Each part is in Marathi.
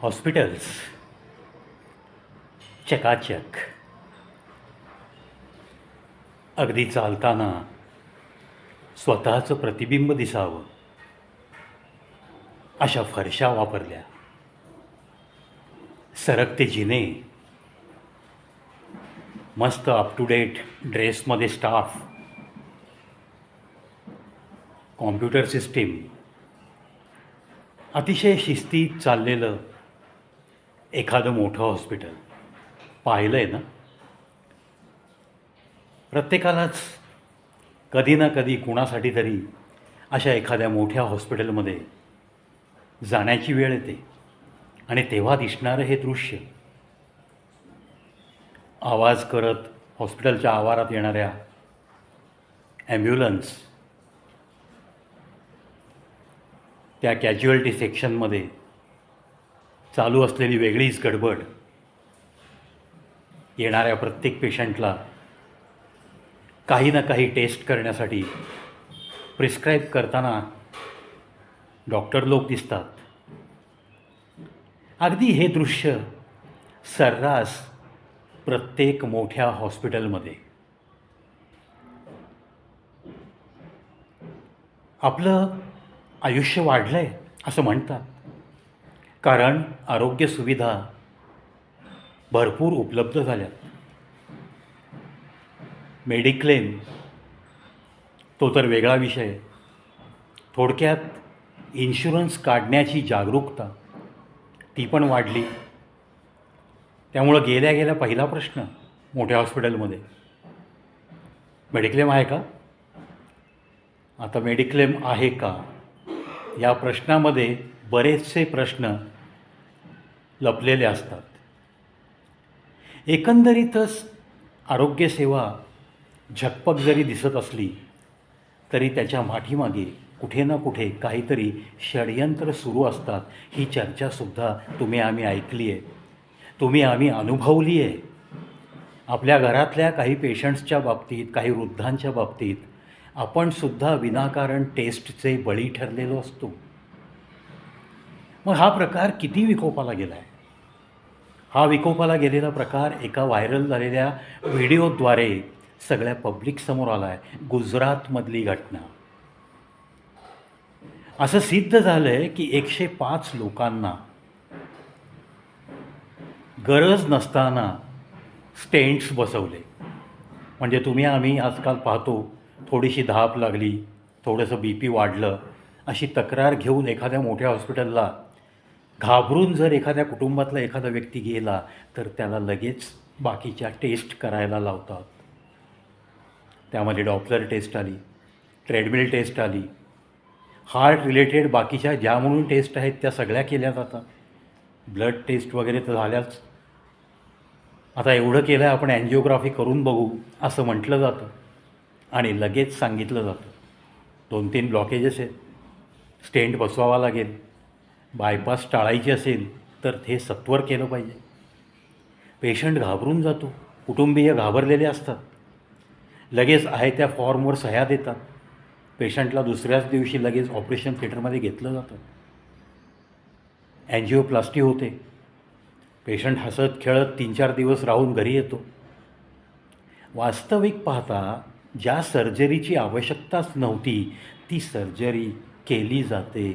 हॉस्पिटल्स चकाचक, अगदी चालताना स्वतःचं प्रतिबिंब दिसावं अशा फरशा वापरल्या, सरकते जिने, मस्त अप टू डेट ड्रेसमध्ये स्टाफ, कॉम्प्युटर सिस्टीम, अतिशय शिस्तीत चाललेलं एखादं मोठं हॉस्पिटल पाहिलं आहे ना. प्रत्येकालाच कधी ना कधी कुणासाठी तरी अशा एखाद्या मोठ्या हॉस्पिटलमध्ये जाण्याची वेळ येते आणि तेव्हा दिसणारं हे दृश्य, आवाज करत हॉस्पिटलच्या आवारात येणाऱ्या ॲम्ब्युलन्स, त्या कॅज्युअल्टी सेक्शनमध्ये चालू असलेली वेगळीच गडबड, येणाऱ्या प्रत्येक पेशंटला काही ना काही टेस्ट करण्यासाठी प्रिस्क्राईब करताना डॉक्टर लोक दिसतात. अगदी हे दृश्य सर्रास प्रत्येक मोठ्या हॉस्पिटलमध्ये. आपलं आयुष्य वाढलं आहे असं म्हणतात, कारण आरोग्य सुविधा भरपूर उपलब्ध झाल्यात. मेडिक्लेम तो तर वेगळा विषय. थोडक्यात इन्शुरन्स काढण्याची जागरूकता ती पण वाढली. त्यामुळं गेल्या गेल्या पहिला प्रश्न मोठ्या हॉस्पिटलमध्ये, मेडिक्लेम आहे का? आता मेडिक्लेम आहे का या प्रश्नामध्ये बरेचसे प्रश्न लपलेले असतात. एकंदरीतच आरोग्यसेवा झकपक जरी दिसत असली तरी त्याच्या पाठीमागे कुठे ना कुठे काहीतरी षडयंत्र सुरू असतात. ही चर्चासुद्धा तुम्ही आम्ही ऐकली आहे, तुम्ही आम्ही अनुभवली आहे. आपल्या घरातल्या काही पेशंट्सच्या बाबतीत, काही वृद्धांच्या बाबतीत आपणसुद्धा विनाकारण टेस्टचे बळी ठरलेलो असतो. मग हा प्रकार किती विकोपाला गेला आहे? हा विकोपाला गेलेला प्रकार एका व्हायरल झालेल्या व्हिडिओद्वारे सगळ्या पब्लिकसमोर आला आहे. गुजरातमधली घटना. असं सिद्ध झालं आहे की 105 लोकांना गरज नसताना स्टेंट्स बसवले. म्हणजे तुम्ही आम्ही आजकाल पाहतो, थोडीशी धाप लागली, थोडंसं BP वाढलं, अशी तक्रार घेऊन एखाद्या मोठ्या हॉस्पिटलला घाबरून जर एखाद्या कुटुंबातला एखादा व्यक्ती गेला तर त्याला लगेच बाकीच्या टेस्ट करायला लावतात. त्यामध्ये डॉपलर टेस्ट आली, ट्रेडमिल टेस्ट आली, हार्ट रिलेटेड बाकीच्या ज्या म्हणून टेस्ट आहेत त्या सगळ्या केल्या जातात. ब्लड टेस्ट वगैरे तर झाल्याच. आता एवढं केलं आहे आपण अँजिओग्राफी करून बघू असं म्हटलं जातं आणि लगेच सांगितलं जातं 2-3 ब्लॉकेजेस आहेत, स्टेंट बसवावा लागेल, बायपास टाळायची असेल तर ते सत्वर केलं पाहिजे. पेशंट घाबरून जातो, कुटुंबीय घाबरलेले असतात, लगेच आहे त्या फॉर्मवर सह्या देतात. पेशंटला दुसऱ्याच दिवशी लगेच ऑपरेशन थिएटरमध्ये घेतलं जातं, अँजिओप्लास्टी होते, पेशंट हसत खेळत 3-4 दिवस राहून घरी येतो. वास्तविक पाहता ज्या सर्जरीची आवश्यकताच नव्हती ती सर्जरी केली जाते.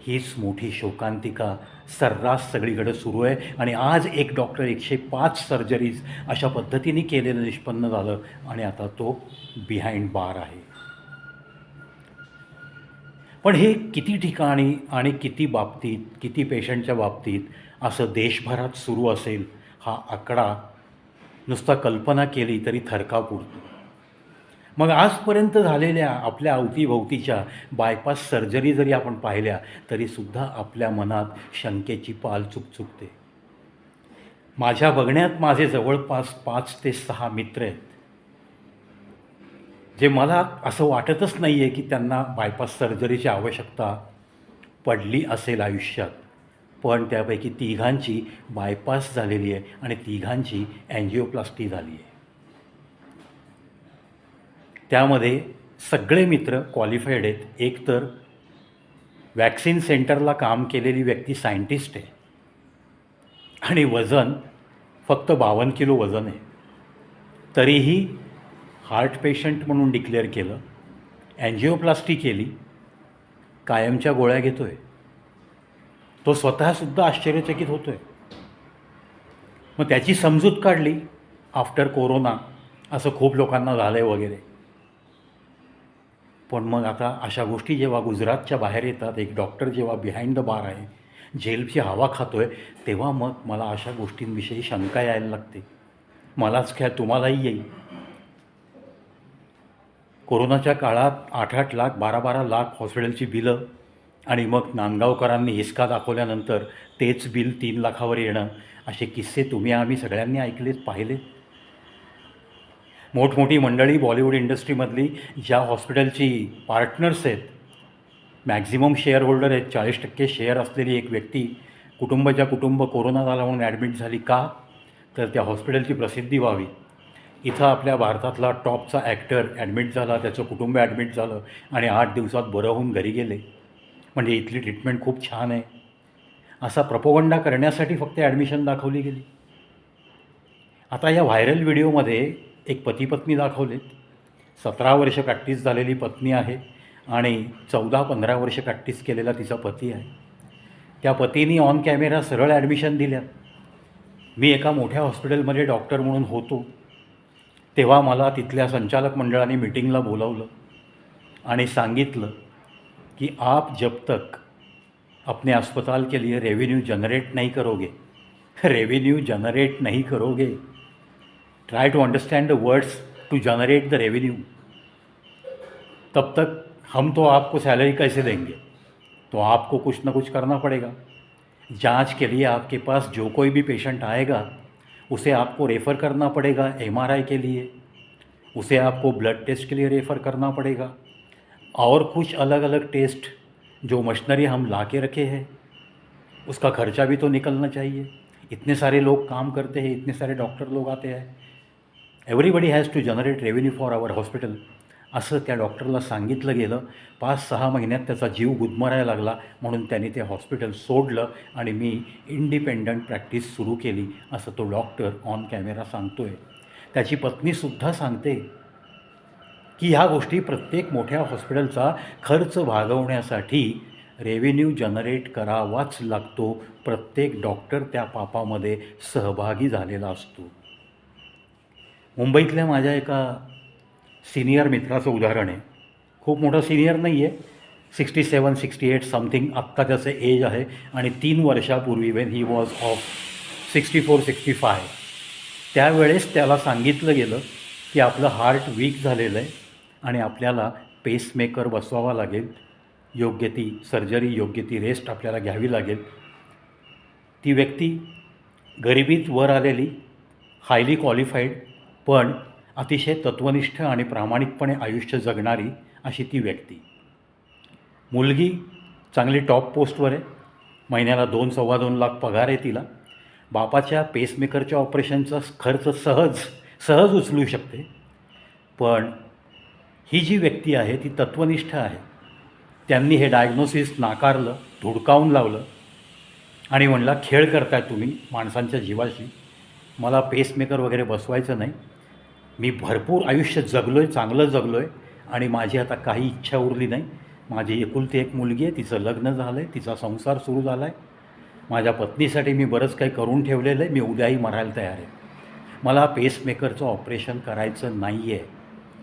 हीच मोठी शोकांतिका सर्रास सगळीकडे सुरू आहे. आणि आज एक डॉक्टर 105 सर्जरीज अशा पद्धतीने केलेलं निष्पन्न झालं आणि आता तो बिहाइंड बार आहे. पण हे किती ठिकाणी आणि किती बाबतीत, किती पेशंटच्या बाबतीत असं देशभरात सुरू असेल हा आकडा नुसता कल्पना केली तरी थरकाप उडतो. मग आजपर्यंत झालेल्या आपल्या अवतीभोवतीच्या बायपास सर्जरी जरी आपण पाहिल्या तरीसुद्धा आपल्या मनात शंकेची पाल चुकचुकते. माझ्या बघण्यात माझे जवळपास 5 ते 6 मित्र आहेत जे मला असं वाटतच नाही आहे की त्यांना बायपास सर्जरीची आवश्यकता पडली असेल आयुष्यात. पण त्यापैकी 3घांची बायपास झालेली आहे आणि 3घांची अँजिओप्लास्टी झाली आहे. त्यामध्ये सगळे मित्र क्वालिफाईड आहेत. एक तर वॅक्सिन सेंटरला काम केलेली व्यक्ती सायंटिस्ट आहे आणि वजन फक्त 52 किलो वजन आहे. तरीही हार्ट पेशंट म्हणून डिक्लेअर केलं, अँजिओप्लास्टी केली, कायमच्या गोळ्या घेतो आहे. तो स्वतःसुद्धा आश्चर्यचकित होतो आहे. मग त्याची समजूत काढली आफ्टर कोरोना, असं खूप लोकांना झालं आहे वगैरे. पण मग आता अशा गोष्टी जेव्हा गुजरातच्या बाहेर येतात, एक डॉक्टर जेव्हा बिहाइंड द बार आहे, जेलची हवा खातो आहे, तेव्हा मग मला अशा गोष्टींविषयी शंका यायला लागते. मलाच काय तुम्हालाही येईल. कोरोनाच्या काळात 8-8 लाख 12-12 लाख हॉस्पिटलची बिलं आणि मग नांदगावकरांनी हिसका दाखवल्यानंतर तेच बिल 3 लाखावर येणं, असे किस्से तुम्ही आम्ही सगळ्यांनी ऐकलेत, पाहिलेत. मोठमोठी मंडळी बॉलिवूड इंडस्ट्रीमधली ज्या हॉस्पिटलची पार्टनर्स आहेत, मॅक्झिमम शेअर होल्डर आहेत, 40% शेअर असलेली एक व्यक्ती कुटुंबाच्या कुटुंब कोरोना झाला म्हणून ॲडमिट झाली. का? तर त्या हॉस्पिटलची प्रसिद्धी व्हावी. इथं आपल्या भारतातला टॉपचा ॲक्टर ॲडमिट झाला, त्याचं कुटुंब ॲडमिट झालं आणि 8 दिवसात बरं होऊन घरी गेले. म्हणजे इथली ट्रीटमेंट खूप छान आहे, असा प्रपोगंडा करण्यासाठी फक्त ॲडमिशन दाखवली गेली. आता या व्हायरल व्हिडिओमध्ये एक पती पत्नी दाखवलेत. 17 वर्ष प्रॅक्टिस झालेली पत्नी आहे आणि 14-15 वर्ष प्रॅक्टिस केलेला तिचा पती आहे. त्या पतीने ऑन कॅमेरा सरळ ॲडमिशन दिल्या. मी एका मोठ्या हॉस्पिटलमध्ये डॉक्टर म्हणून होतो, तेव्हा मला तिथल्या संचालक मंडळाने मीटिंगला बोलावलं आणि सांगितलं कि आप जब तक अपने अस्पताल के लिए रेवेन्यू जनरेट नहीं करोगे, try to understand the words, to generate the revenue, तब तक हम तो आपको सैलरी कैसे देंगे. तो आपको कुछ ना कुछ करना पड़ेगा. जांच के लिए आपके पास जो कोई भी पेशेंट आएगा उसे आपको रेफ़र करना पड़ेगा MRI के लिए, उसे आपको ब्लड टेस्ट के लिए रेफ़र करना पड़ेगा, और कुछ अलग अलग टेस्ट जो मशीनरी हम ला के रखे हैं उसका खर्चा भी तो निकलना चाहिए. इतने सारे लोग काम करते हैं, इतने सारे डॉक्टर लोग आते हैं, everybody has to generate revenue for our hospital, असं त्या डॉक्टरला सांगितलं गेलं. 5-6 महिन्यात त्याचा जीव गुदमरायला लागला. म्हणून त्यांनी ते हॉस्पिटल सोडलं आणि मी इंडिपेंडंट प्रॅक्टिस सुरू केली, असं तो डॉक्टर ऑन कॅमेरा सांगतो आहे. त्याची पत्नीसुद्धा सांगते की ह्या गोष्टी प्रत्येक मोठ्या हॉस्पिटलचा खर्च भागवण्यासाठी रेव्हेन्यू जनरेट करावाच लागतो. प्रत्येक डॉक्टर त्या पापामध्ये सहभागी झालेला असतो. मुंबईतल्या माझ्या एका सिनियर मित्राचं उदाहरण आहे. खूप मोठा सिनियर नाही आहे, 67-68 समथिंग आत्ता त्याचं एज आहे. आणि 3 वर्षापूर्वी वेन ही वॉज ऑफ 64-65 त्यावेळेस त्याला सांगितलं गेलं की आपलं हार्ट वीक झालेलं आहे आणि आपल्याला पेसमेकर बसवावा लागेल, योग्य ती सर्जरी, योग्य ती रेस्ट आपल्याला घ्यावी लागेल. ती व्यक्ती गरिबीत वर आलेली, हायली क्वालिफाईड, पण अतिशय तत्वनिष्ठ आणि प्रामाणिकपणे आयुष्य जगणारी अशी ती व्यक्ती. मुलगी चांगली टॉप पोस्टवर आहे, महिन्याला 2-2.25 लाख पगार आहे तिला. बापाच्या पेसमेकरच्या ऑपरेशनचा खर्च सहज उचलू शकते. पण ही जी व्यक्ती आहे ती तत्वनिष्ठ आहे. त्यांनी हे डायग्नोसिस नाकारलं, धुडकावून लावलं आणि म्हणला खेळ करताय तुम्ही माणसांच्या जीवाशी, मला पेसमेकर वगैरे बसवायचं नाही. मी भरपूर आयुष्य जगलो आहे, चांगलं जगलो आहे आणि माझी आता काही इच्छा उरली नाही. माझी एकुलती एक मुलगी आहे, तिचं लग्न झालं आहे, तिचा संसार सुरू झाला आहे. माझ्या पत्नीसाठी मी बरंच काही करून ठेवलेलं आहे. मी उद्याही मरायला तयार आहे. मला पेसमेकरचं ऑपरेशन करायचं नाही आहे.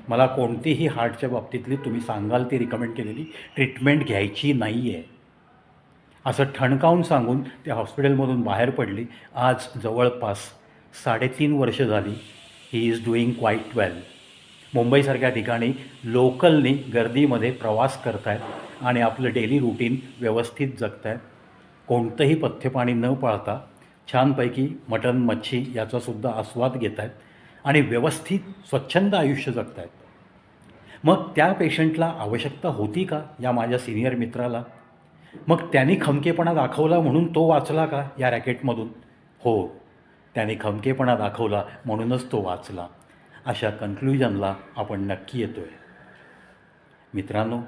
मला कोणतीही हार्टच्या बाबतीतली तुम्ही सांगाल ती रिकमेंड केलेली ट्रीटमेंट घ्यायची नाही आहे, असं ठणकावून सांगून त्या हॉस्पिटलमधून बाहेर पडली. आज जवळपास 3.5 वर्ष झाली. ही इज डुईंग क्वाईट वेल. मुंबईसारख्या ठिकाणी लोकलनी गर्दीमध्ये प्रवास करत आहेत आणि आपलं डेली रुटीन व्यवस्थित जगत आहेत. कोणतंही पथ्यपाणी न पाळता छानपैकी मटण, मच्छी याचासुद्धा आस्वाद घेत आहेत आणि व्यवस्थित स्वच्छंद आयुष्य जगत आहेत. मग त्या पेशंटला आवश्यकता होती का, या माझ्या सिनियर मित्राला? मग त्यांनी खमकेपणा दाखवला म्हणून तो वाचला का या रॅकेटमधून? हो, त्याने खमकेपणा दाखवला म्हणूनच तो वाचला. अशा कन्क्ल्युजनला आपण नक्की येतो आहे. मित्रांनो,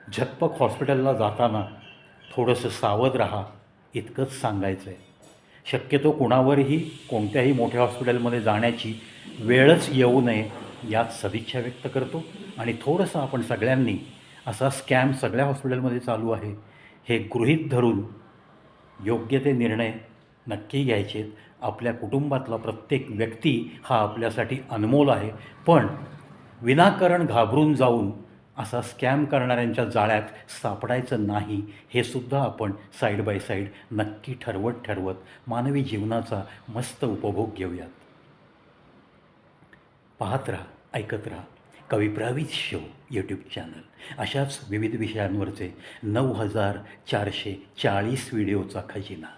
झकपक हॉस्पिटलला जाताना थोडंसं सावध राहा इतकंच सांगायचं आहे. शक्यतो कुणावरही कोणत्याही मोठ्या हॉस्पिटलमध्ये जाण्याची वेळच येऊ नये यात सदिच्छा व्यक्त करतो. आणि थोडंसं आपण सगळ्यांनी असा स्कॅम सगळ्या हॉस्पिटलमध्ये चालू आहे हे गृहीत धरून योग्य ते निर्णय नक्की घ्यायचे. आपल्या कुटुंबातला प्रत्येक व्यक्ती हा आपल्यासाठी अनमोल आहे. पण विनाकारण घाबरून जाऊन असा स्कॅम करणाऱ्यांच्या जाळ्यात सापडायचं नाही हे सुद्धा आपण साईड बाय साईड नक्की ठरवत मानवी जीवनाचा मस्त उपभोग घेऊयात. पाहत राहा, ऐकत राहा कविप्रवीत शो यूट्यूब चॅनल. अशाच विविध विषयांवरचे 9440 व्हिडिओचा खजिना.